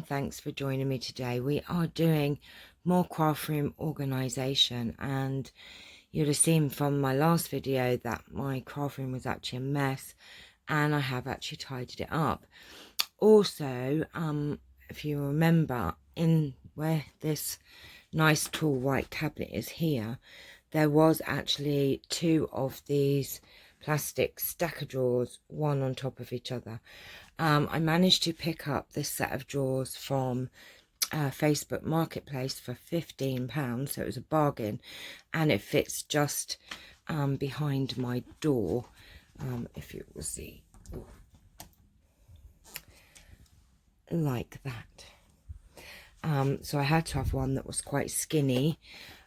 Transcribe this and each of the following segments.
thanks for joining me today. We are doing more craft room organisation, and you'll have seen from my last video that my craft room was actually a mess, and I have actually tidied it up. Also, if you remember, in where this nice tall white tablet is here, there was actually two of these plastic stacker drawers, one on top of each other. I managed to pick up this set of drawers from Facebook Marketplace for £15, so it was a bargain, and it fits just behind my door. If you will see, like that. So I had to have one that was quite skinny,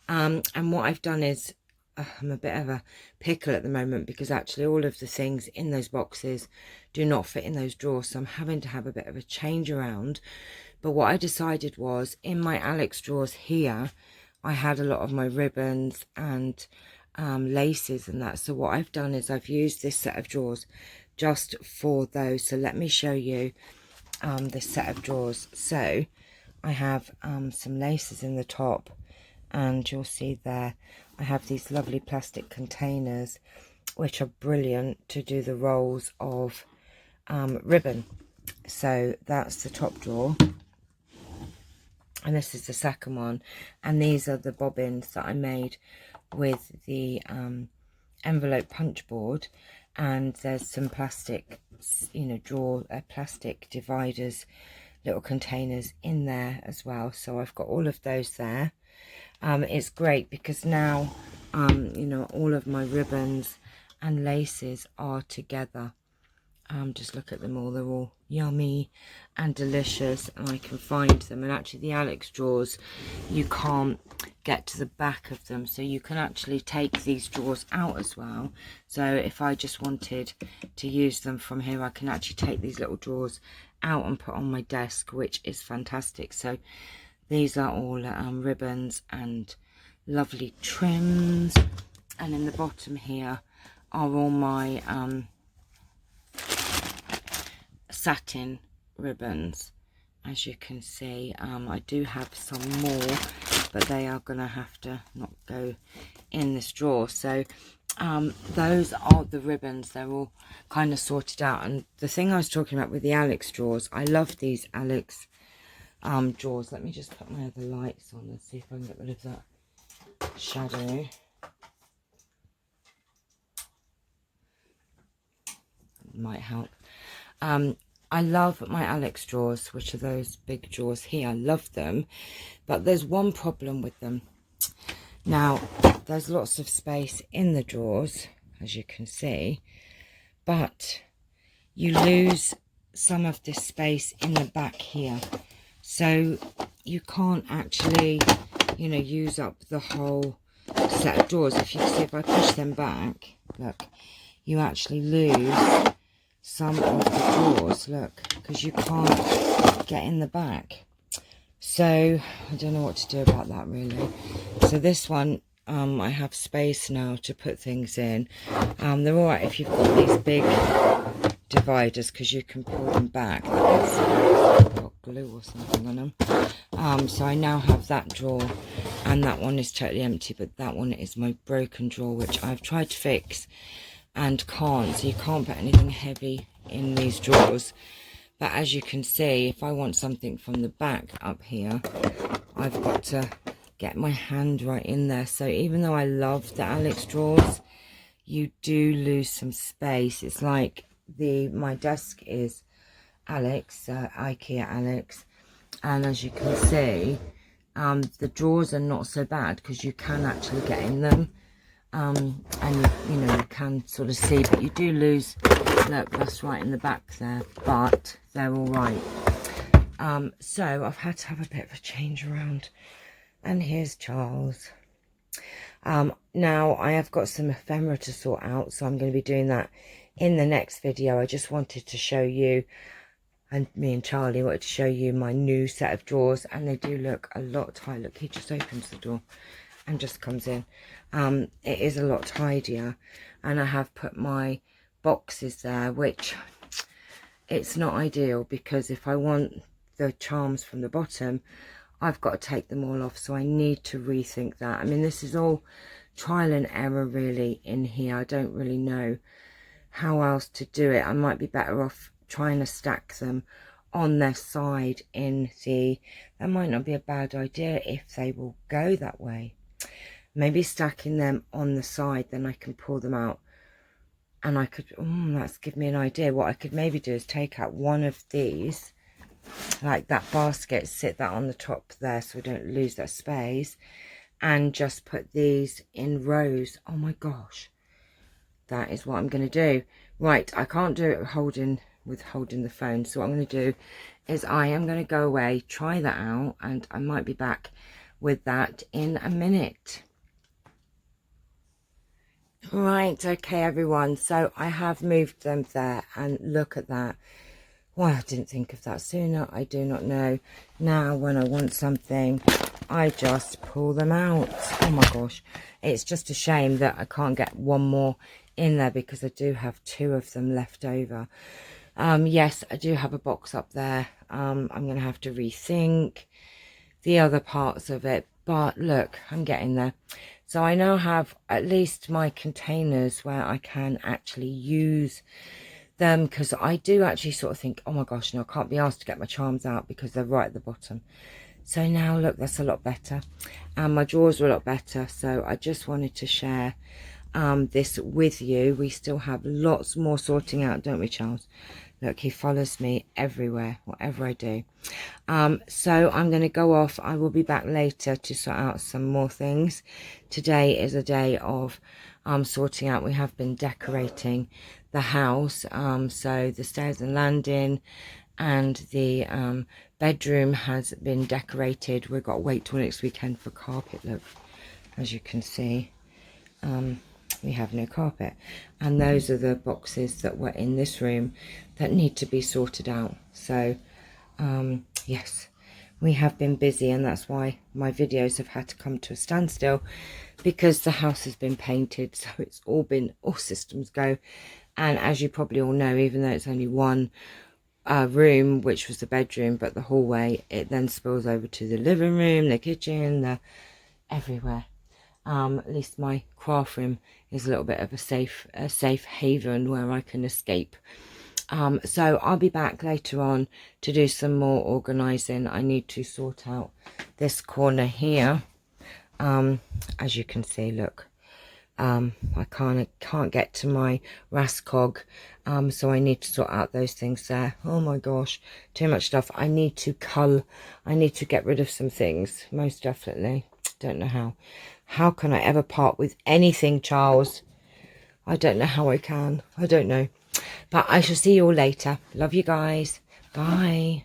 and what I've done is I'm a bit of a pickle at the moment because actually all of the things in those boxes do not fit in those drawers, so I'm having to have a bit of a change around. But what I decided was, in my Alex drawers here, I had a lot of my ribbons and laces and that. So what I've done is I've used this set of drawers just for those. So let me show you this set of drawers. So I have some laces in the top, and you'll see there I have these lovely plastic containers which are brilliant to do the rolls of ribbon. So that's the top drawer, and this is the second one, and these are the bobbins that I made with the envelope punch board. And there's some plastic, plastic dividers, little containers in there as well. So I've got all of those there. It's great because now all of my ribbons and laces are together. Just look at them all, they're all yummy and delicious, and I can find them. And actually the Alex drawers, you can't get to the back of them, so you can actually take these drawers out as well. So if I just wanted to use them from here, I can actually take these little drawers out and put on my desk, which is fantastic. So these are all ribbons and lovely trims, and in the bottom here are all my satin ribbons. As you can see, I do have some more, but they are gonna have to not go in this drawer. So those are the ribbons. They're all kind of sorted out. And the thing I was talking about with the Alex drawers, I love these Alex drawers. Let me just put my other lights on and see if I can get rid of that shadow. Might help. I love my Alex drawers, which are those big drawers here. I love them, but there's one problem with them. Now, there's lots of space in the drawers, as you can see, but you lose some of this space in the back here. So you can't actually, use up the whole set of drawers. If you see, if I push them back, look, you actually lose some of the drawers, look, because you can't get in the back. So I don't know what to do about that, really. So this one, I have space now to put things in. They're all right if you've got these big dividers, because you can pull them back. I've got glue or something on them. So I now have that drawer, and that one is totally empty, but that one is my broken drawer, which I've tried to fix and can't. So you can't put anything heavy in these drawers. But as you can see, if I want something from the back up here, I've got to get my hand right in there. So even though I love the Alex drawers, you do lose some space. It's like my desk is Alex, IKEA Alex, and as you can see, the drawers are not so bad because you can actually get in them. And you can sort of see, but you do lose, look, that's right in the back there, but they're all right. So I've had to have a bit of a change around, and here's Charles. Now I have got some ephemera to sort out, so I'm going to be doing that in the next video. I just wanted to show you, and me and Charlie wanted to show you my new set of drawers, and they do look a lot tighter. Look, he just opens the door and just comes in. It is a lot tidier, and I have put my boxes there, which it's not ideal, because if I want the charms from the bottom, I've got to take them all off. So I need to rethink that. I mean, this is all trial and error really in here. I don't really know how else to do it. I might be better off trying to stack them on their side in the, that might not be a bad idea if they will go that way. Maybe stacking them on the side, then I can pull them out and I could, that's given me an idea. What I could maybe do is take out one of these, like that basket, sit that on the top there so we don't lose that space, and just put these in rows. Oh my gosh, that is what I'm going to do. Right, I can't do it holding the phone, so what I'm going to do is I am going to go away, try that out, and I might be back with that in a minute. Right, okay everyone, so I have moved them there, and look at that. Why I didn't think of that sooner, I do not know. Now when I want something, I just pull them out. Oh my gosh, it's just a shame that I can't get one more in there because I do have 2 of them left over. Yes, I do have a box up there. I'm going to have to rethink the other parts of it, but look, I'm getting there. So I now have at least my containers where I can actually use them, because I do actually sort of think, oh my gosh, no, I can't be asked to get my charms out because they're right at the bottom. So now look, that's a lot better, and my drawers are a lot better. So I just wanted to share this with you. We still have lots more sorting out, don't we, Charles? Look, he follows me everywhere, whatever I do. So I'm going to go off. I will be back later to sort out some more things. Today is a day of sorting out. We have been decorating the house. So the stairs and landing and the bedroom has been decorated. We've got to wait till next weekend for carpet. Look, as you can see, we have no carpet, and those are the boxes that were in this room that need to be sorted out. So yes, we have been busy, and that's why my videos have had to come to a standstill, because the house has been painted, so it's all been all systems go. And as you probably all know, even though it's only one room, which was the bedroom, but the hallway, it then spills over to the living room, the kitchen, the everywhere. At least my craft room is a little bit of a safe haven where I can escape. So I'll be back later on to do some more organising. I need to sort out this corner here. As you can see, look, I can't get to my Rascog, so I need to sort out those things there. Oh my gosh, too much stuff. I need to get rid of some things, most definitely. Don't know how can I ever part with anything, Charles? I don't know how I can. I don't know, but I shall see you all later. Love you guys. Bye.